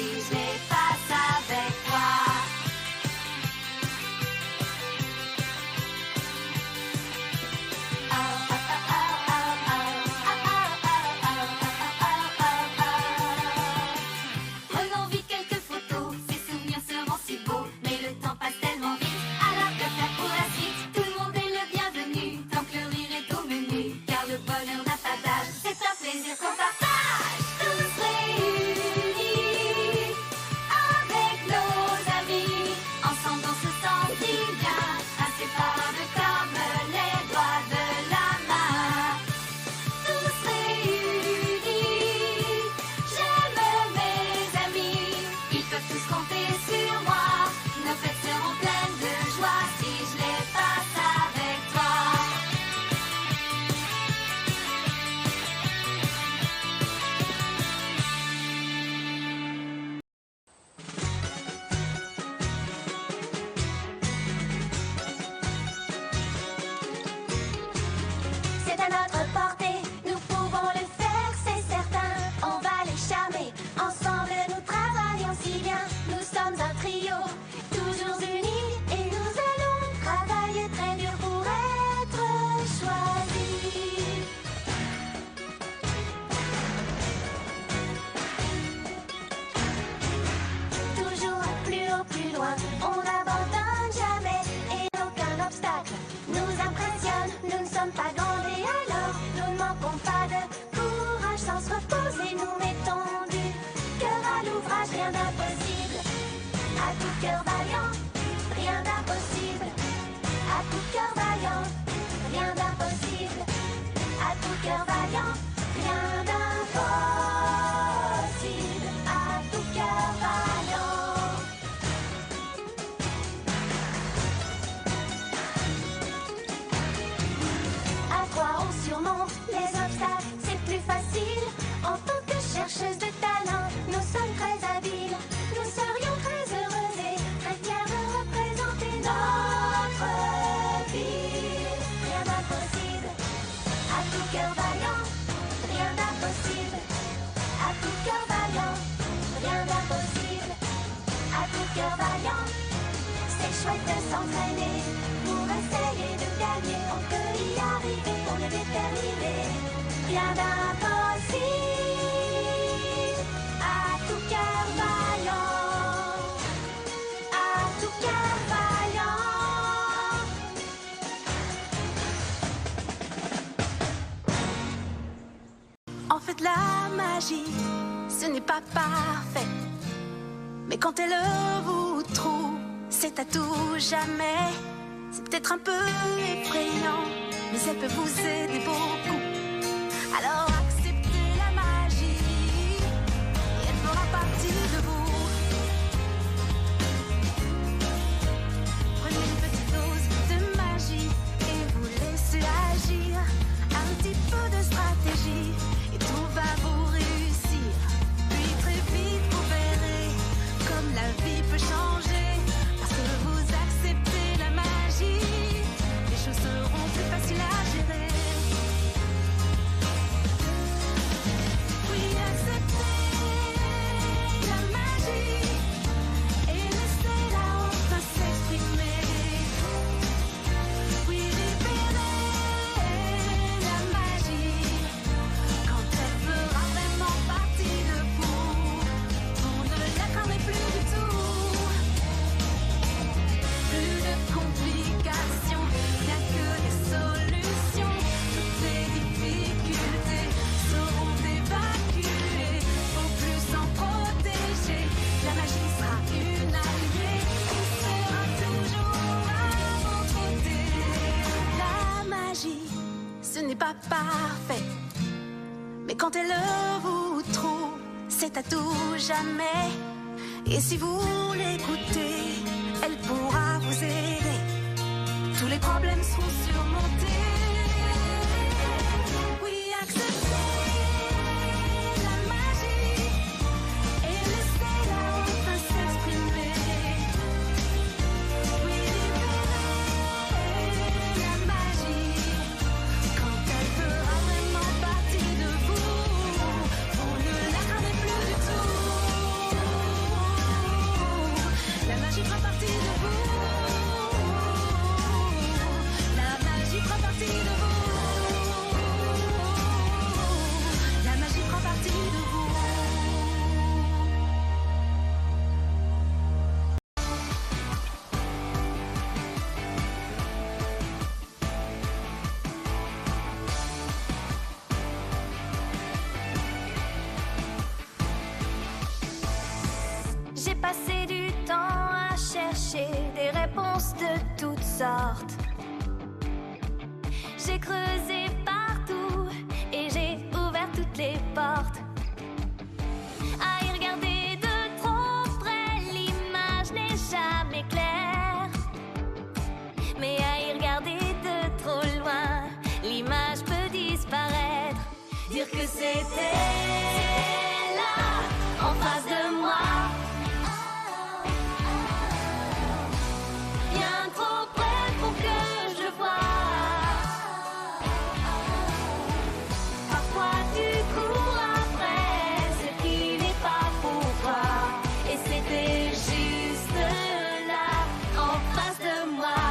si je les passe avec toi. Prenons vite quelques photos, ces souvenirs seront si beaux, mais le temps passe tellement vite. Alors que faire pour la suite? Tout le monde est le bienvenu, tant que le rire est au menu, car le bonheur n'a pas d'âge, c'est un plaisir qu'on partage. Tous réunis avec nos amis, ensemble on se sent si bien, inséparables comme les doigts de la main. Tous réunis, j'aime mes amis, ils peuvent tous compter sur moi. Nos fêtes seront pleines de joie si je les passe avec toi. C'est à notre portée, nous pouvons le faire, c'est certain. On va les charmer, ensemble nous travaillons si bien. Nous sommes un trio, toujours unis, et nous allons travailler très dur pour être choisis. Toujours plus haut, plus loin, on n'abandonne jamais, et aucun obstacle nous impressionne. Nous ne sommes pas grandés, alors nous ne manquons pas de courage. Sans se reposer, nous mettons du cœur à l'ouvrage. Rien d'impossible, à tout cœur vaillant, rien d'impossible. À tout cœur vaillant, rien d'impossible. À tout cœur vaillant, rien d'impossible. À tout cœur vaillant. À trois on surmonte les obstacles, c'est plus facile. En tant que chercheuse de talent, nous sommes très habiles. Nous serions très heureux et très fiers de représenter notre ville. Rien d'impossible, à tout cœur vaillant, rien d'impossible. À tout cœur vaillant, rien d'impossible. À tout cœur vaillant, c'est chouette de s'entraîner pour essayer de gagner. On peut y arriver, on est déterminé. Rien d'impossible. À tout cœur vaillant, à tout cœur vaillant. En fait, la magie, ce n'est pas parfait. Mais quand elle vous trouve, c'est à tout jamais. C'est peut-être un peu effrayant, mais elle peut vous aider beaucoup. Alors acceptez la magie, et elle fera partie de vous. Prenez une petite dose de magie et vous laissez agir. Un petit peu de stratégie et tout va vous réussir. Puis très vite vous verrez comme la vie peut changer. Parce que vous acceptez la magie, les choses seront plus faciles à gérer. Oui, acceptez la magie et laissez-la enfin s'exprimer. Oui, libérez la magie quand elle fera vraiment partie de vous. On ne l'accordez plus du tout. Plus de complications, rien que des solutions. Toutes les difficultés seront évacuées. Faut plus s'en protéger. La magie sera une alliée qui sera toujours à vos côtés. La magie, ce n'est pas parfait. Mais quand elle vous trouve, c'est à tout jamais. Et si vous l'écoutez, elle pourra vous aider. Tous les problèmes seront surmontés. Oui, acceptez la magie et laissez-la enfin s'exprimer. Oui, libérez la magie quand elle fera vraiment partie de vous. On ne l'accordez plus du tout. réponses de toutes sortes. J'ai creusé partout et j'ai ouvert toutes les portes. À y regarder de trop près, l'image n'est jamais claire. Mais à y regarder de trop loin, l'image peut disparaître. Dire que c'était là, en face de moi. Bien trop près pour que je voie. Parfois tu cours après ce qui n'est pas pour toi. Et c'était juste là, en face de moi.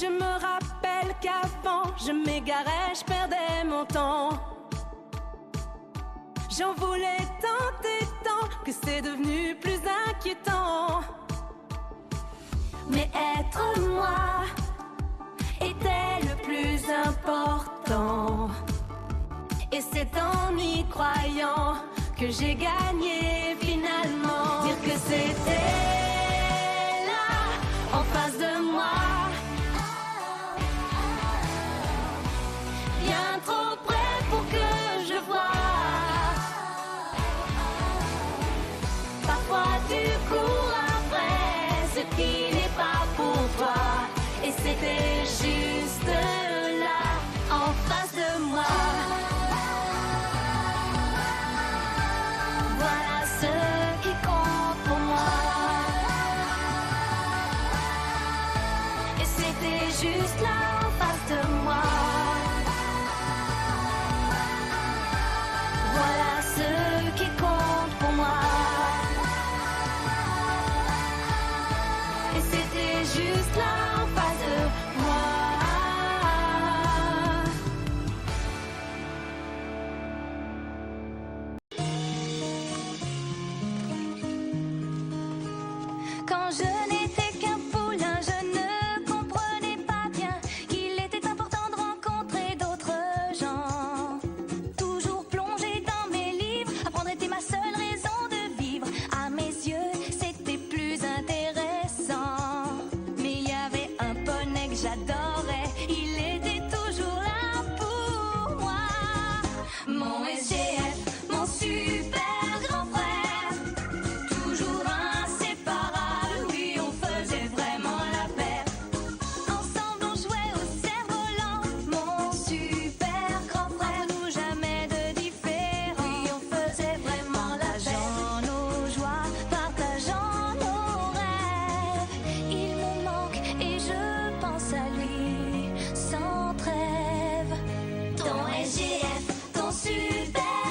Je me rappelle qu'avant je m'égarais, je perdais mon temps. J'en voulais tant et tant que c'est devenu plus inquiétant. Mais être moi était le plus important. Et c'est en y croyant que j'ai gagné finalement. Dire que c'était là, en face de moi. Bien trop près pour que je voie. Parfois tu cours après ce qui n'est pas pour toi. Et c'était juste là, en face de moi. Voilà ce qui compte pour moi. Et c'était juste là, en face de moi. Voilà ce qui compte pour moi. Et c'était juste là, en face de moi. Quand je n'étais qu'un poulain, je ne comprenais pas bien qu'il était important de rencontrer d'autres gens. Toujours plongé dans mes livres, apprendre était ma seule raison de vivre. À mes yeux, c'était plus intéressant. Mais il y avait un poney que j'adorais, il était toujours là pour moi. Mon SGF, mon super grand frère, toujours inséparable, oui on faisait vraiment la paire. Ensemble on jouait au cerf-volant, mon super grand frère, nous jamais de différence. Oui on faisait vraiment la paire. Partageant nos joies, partageant nos rêves. Il me manque et je pense à lui sans trêve. Ton SGF, ton super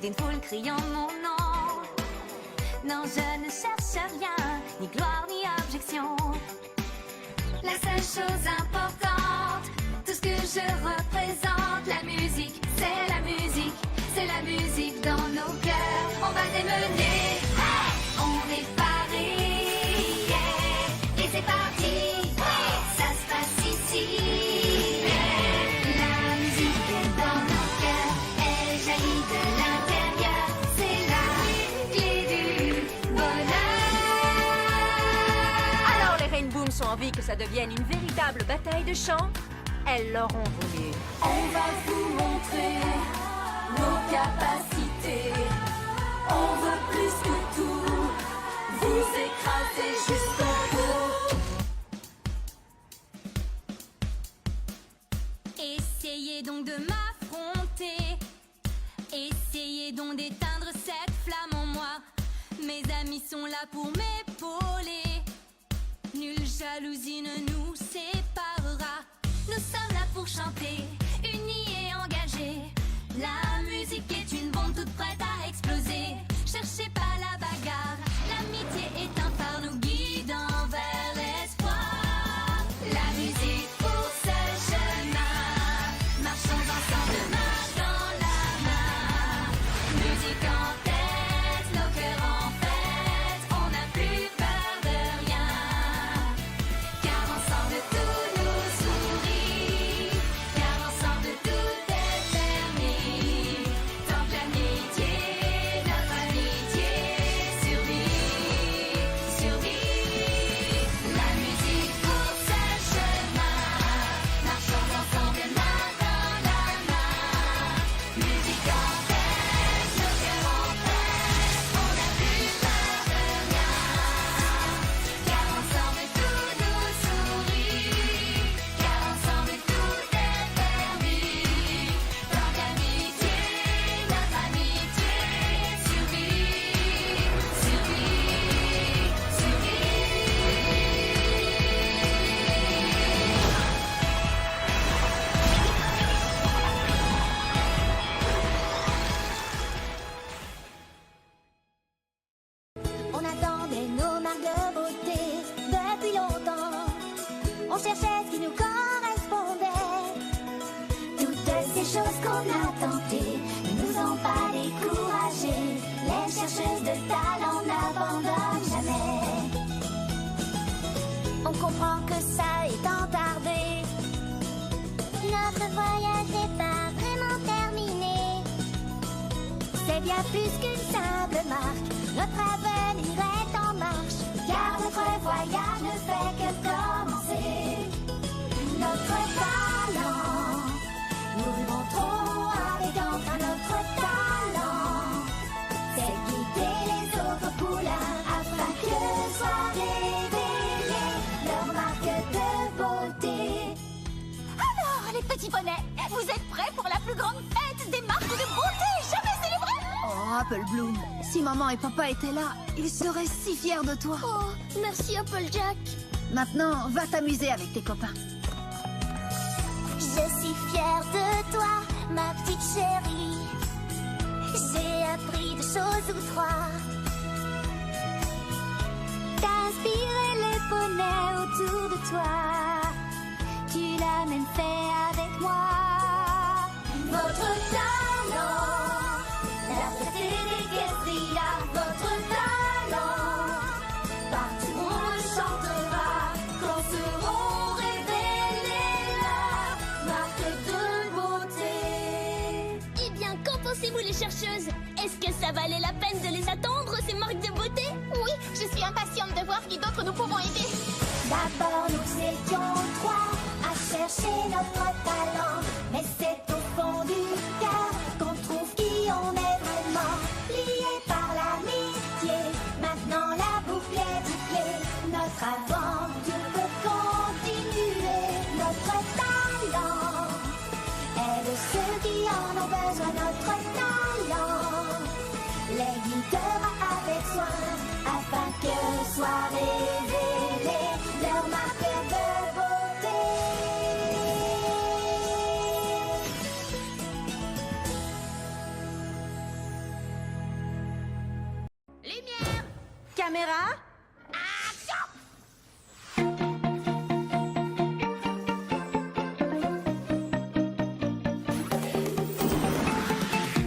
d'une foule criant mon nom. Non, je ne cherche rien, ni gloire ni objection. La seule chose importante, tout ce que je représente, la musique, c'est la musique, c'est la musique dans nos cœurs. On va démener, on est parés, yeah. Et c'est parti, ça se passe ici. La musique est dans nos cœurs, elle jaillit de l'intérieur, c'est la clé du bonheur. Alors les Rainboom sont envie que ça devienne une véritable bataille de chant. Elles l'auront voulu. On va vous montrer nos capacités. On veut plus que tout, vous écraser jusqu'au bout. Essayez donc de m'affronter. Essayez donc d'éteindre cette flamme en moi. Mes amis sont là pour m'épauler. Nulle jalousie ne nous séparera. Nous sommes là pour chanter, unis et engagés. La musique est une bombe toute prête à exploser. Cherchez pas la bagarre, l'amitié est un phare nous guidant vers l'espoir. La musique pour ce chemin, marchons ensemble main dans la main. Musique en tête, nos cœurs en fête, on n'a plus peur de rien. Car ensemble tout nous sourit, car ensemble tout est permis. Tant que l'amitié, notre amitié survit, survit. La musique pour ce chemin, marchons ensemble main dans la main. Musique en tête, nos cœurs en fête, on n'a plus peur de rien. Car ensemble tout nous sourit, car ensemble tout est permis. Tant que l'amitié, notre amitié survit, survit, On attendait nos marques de beauté depuis longtemps. On cherchait ce qui nous correspondait. Toutes ces choses qu'on a tentées ne nous ont pas découragés. Les chercheuses de talent n'abandonnent jamais. On comprend que ça est entardé. Notre voyage n'est pas vraiment terminé. C'est bien plus qu'une simple marque. Notre avenir est en marche. Car notre voyage ne fait que commencer. Notre talent, nous le montrons avec entrain. Notre talent, c'est guider les autres poulains afin que soient révélées leurs marques de beauté. Alors, les petits bonnets, vous êtes prêts pour la plus grande fête des marques de beauté jamais célébrée? Oh, Apple Bloom, si maman et papa étaient là, ils seraient si fiers de toi. Oh, merci Applejack. Maintenant, va t'amuser avec tes copains. Je suis fière de toi, ma petite chérie. J'ai appris 2 choses ou 3. T'as inspiré les poneys autour de toi. Tu l'as même fait avec moi. Votre talent, la fierté des Guerrillas. Votre talent, partout on le chantera. Quand seront révélées leurs marques de beauté. Eh bien, qu'en pensez-vous les chercheuses? Est-ce que ça valait la peine de les attendre, ces marques de beauté? Oui, je suis impatiente de voir qui d'autres nous pouvons aider. D'abord nous étions 3 à chercher notre talent. Mais c'est au fond du cœur qu'on trouve qui on est vraiment. Liés par l'amitié, maintenant la boucle est bouclée. Notre aventure peut continuer. Notre talent aide ceux qui en ont besoin. Notre talent les guidera avec soin afin que soient révélées leurs marques de beauté. Caméra.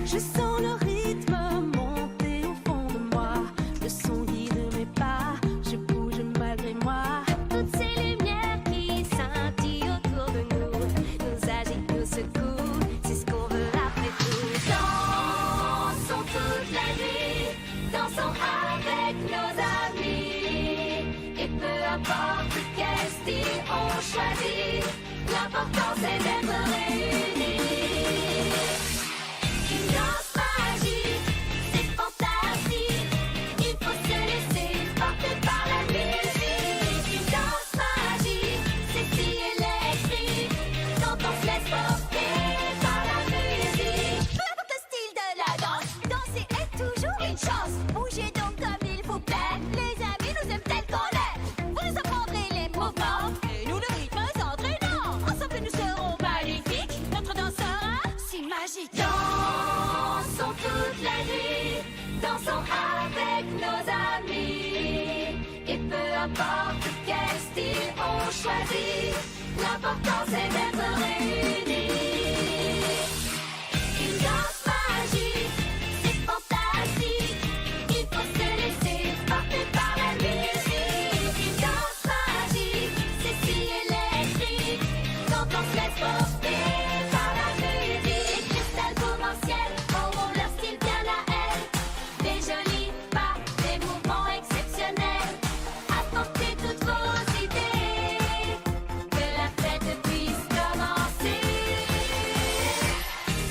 Je sens le rythme monter au fond de moi. Le son guide mes pas, je bouge malgré moi. Toutes ces lumières qui scintillent autour de nous nous agitent, nous secouent, c'est ce qu'on veut après tout. Dansons toute la nuit, dansons avec nos amis. Et peu importe quel style on choisit, l'important c'est d'être réunis. Une danse magique, c'est fantastique. Il faut se laisser porter par la musique. Une danse magique, c'est si électrique. Quand on se laisse porter par la musique. Peu importe le style de la danse, danser est toujours une chance. Bougez donc comme il vous plaît. Les amis nous aiment tels qu'on est. Vous nous apprendrez les mouvements et nous le rythme entraînant. Ensemble nous serons magnifiques. Notre danse sera si magique. Dansons toute la nuit, dansons avec nos amis. Et peu importe quel style on choisit, l'important c'est d'être réunis. Une danse magique, c'est fantastique. Il faut se laisser porter par la musique. Une danse magique, c'est si électrique. Quand on se laisse porter par la musique. Les cristals commenciels auront leur style bien à elles. Des jolis pas, des mouvements exceptionnels. Apportez toutes vos idées, que la fête puisse commencer.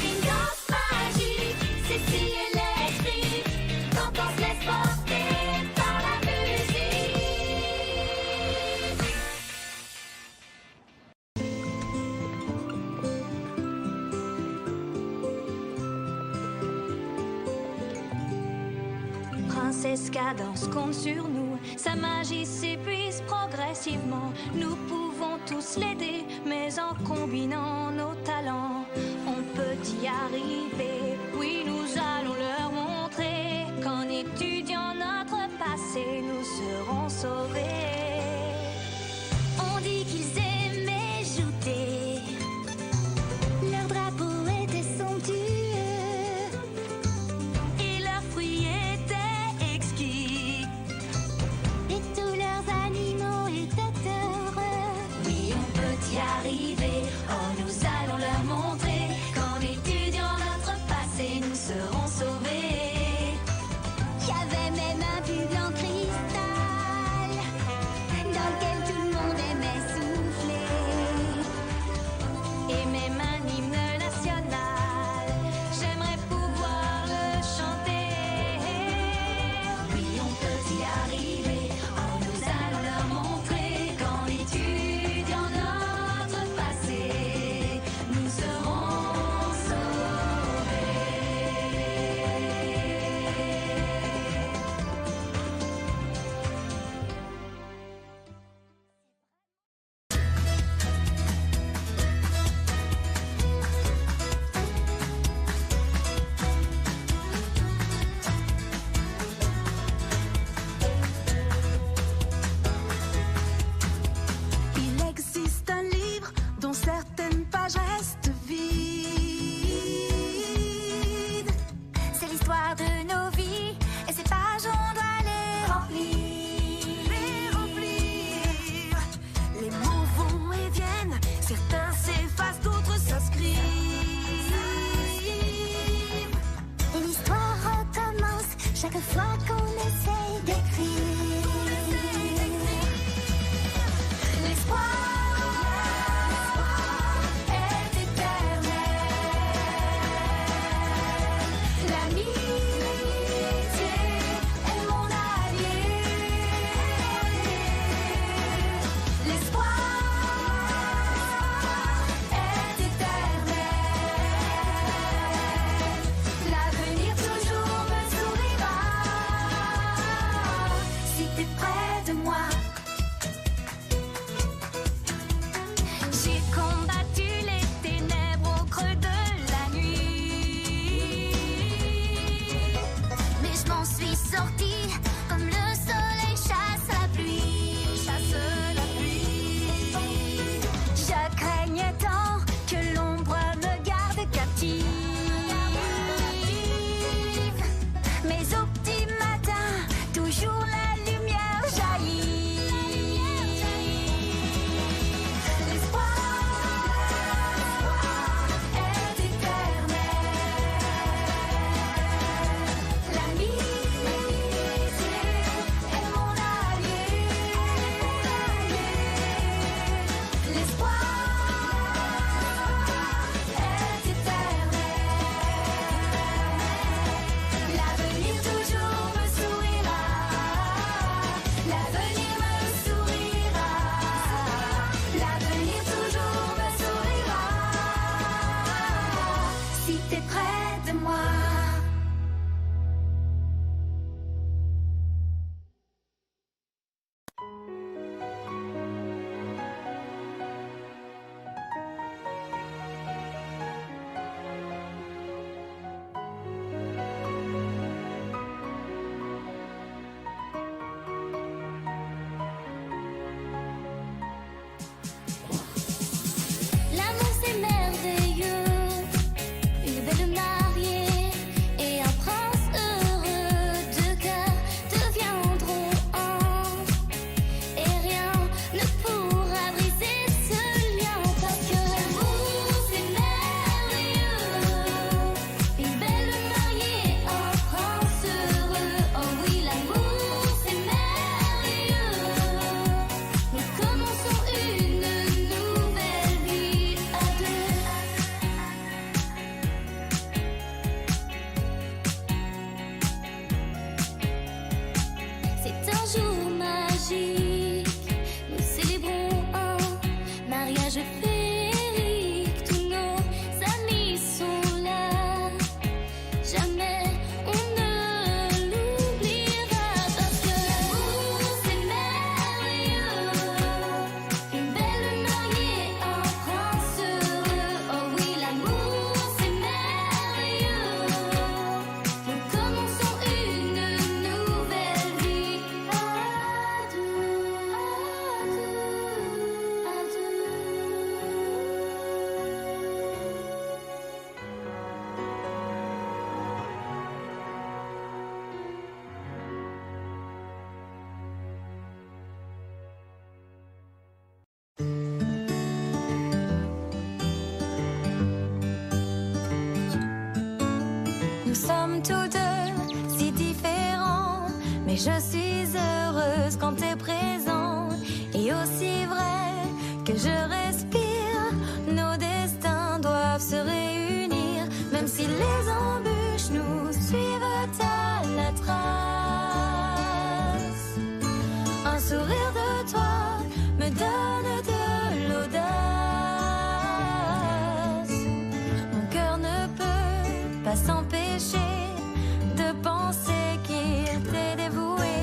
Une danse magique, c'est si électrique. Quand on se laisse porter par la musique. Princesse Cadence compte sur nous, sa magie s'épuise progressivement. Nous pouvons tous l'aider, mais en combinant nos talents, on peut y arriver. Oui, nous allons leur montrer qu'en étudiant notre passé, nous serons sauvés. On dit qu'ils aimaient jouter, leur drapeau était somptueux et leurs fruits étaient exquis. Et tous leurs animaux étaient heureux. Oui, on peut y arriver. Oh, nous allons leur montrer qu'en étudiant notre passé, nous serons sauvés. Il y avait même un pull en cristal dans lequel tout le monde aimait souffler. Et même un hymne national, j'aimerais pouvoir le chanter. Oui, on peut y arriver. Oh, nous allons leur montrer qu'en étudiant notre passé, nous serons sauvés. Il existe un livre dont certaines pages restent vides. C'est l'histoire de nos vies et ces pages on doit les remplir. Les remplir. Les mots vont et viennent, certains s'effacent, d'autres s'inscrivent. Et l'histoire recommence chaque fois qu'on essaye d'écrire. L'espoir est éternel. L'amitié est mon allié. L'espoir est éternel. L'avenir toujours me sourira. magique. Nous célébrons un mariage féerique. Tous nos amis sont là. Jamais on ne l'oubliera parce que l'amour c'est merveilleux. Une belle mariée, un prince heureux. Oh oui, l'amour c'est merveilleux. Nous commençons une nouvelle vie à deux, à deux, à deux. Nous sommes tous deux si différents, mais je suis heureuse quand t'es présent. Et aussi vrai que je respire, nos destins doivent se réunir, même si les embûches nous suivent à la trace. Un sourire de toi me donne de l'audace. Mon cœur ne peut pas s'empêcher de penser qu'il t'est dévoué.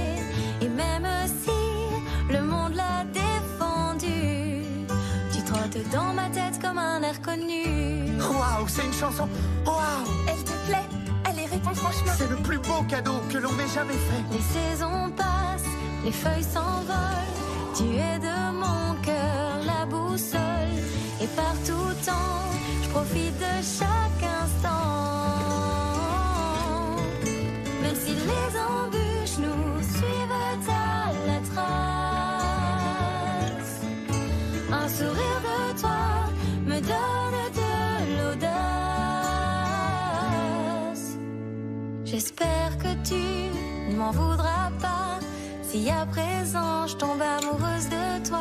Et même si le monde l'a défendu, tu trottes dans ma tête comme un air connu. Waouh, c'est une chanson. Waouh, Elle te plaît? Allez, réponds franchement. c'est le plus beau cadeau que l'on m'ait jamais fait. Les saisons passent, les feuilles s'envolent. Tu es de mon cœur la boussole. Et par tout temps, je profite de chaque instant. Même si les embûches nous suivent à la trace. Un sourire de toi me donne de l'audace. J'espère que tu ne m'en voudras pas si à présent je tombe amoureuse de toi.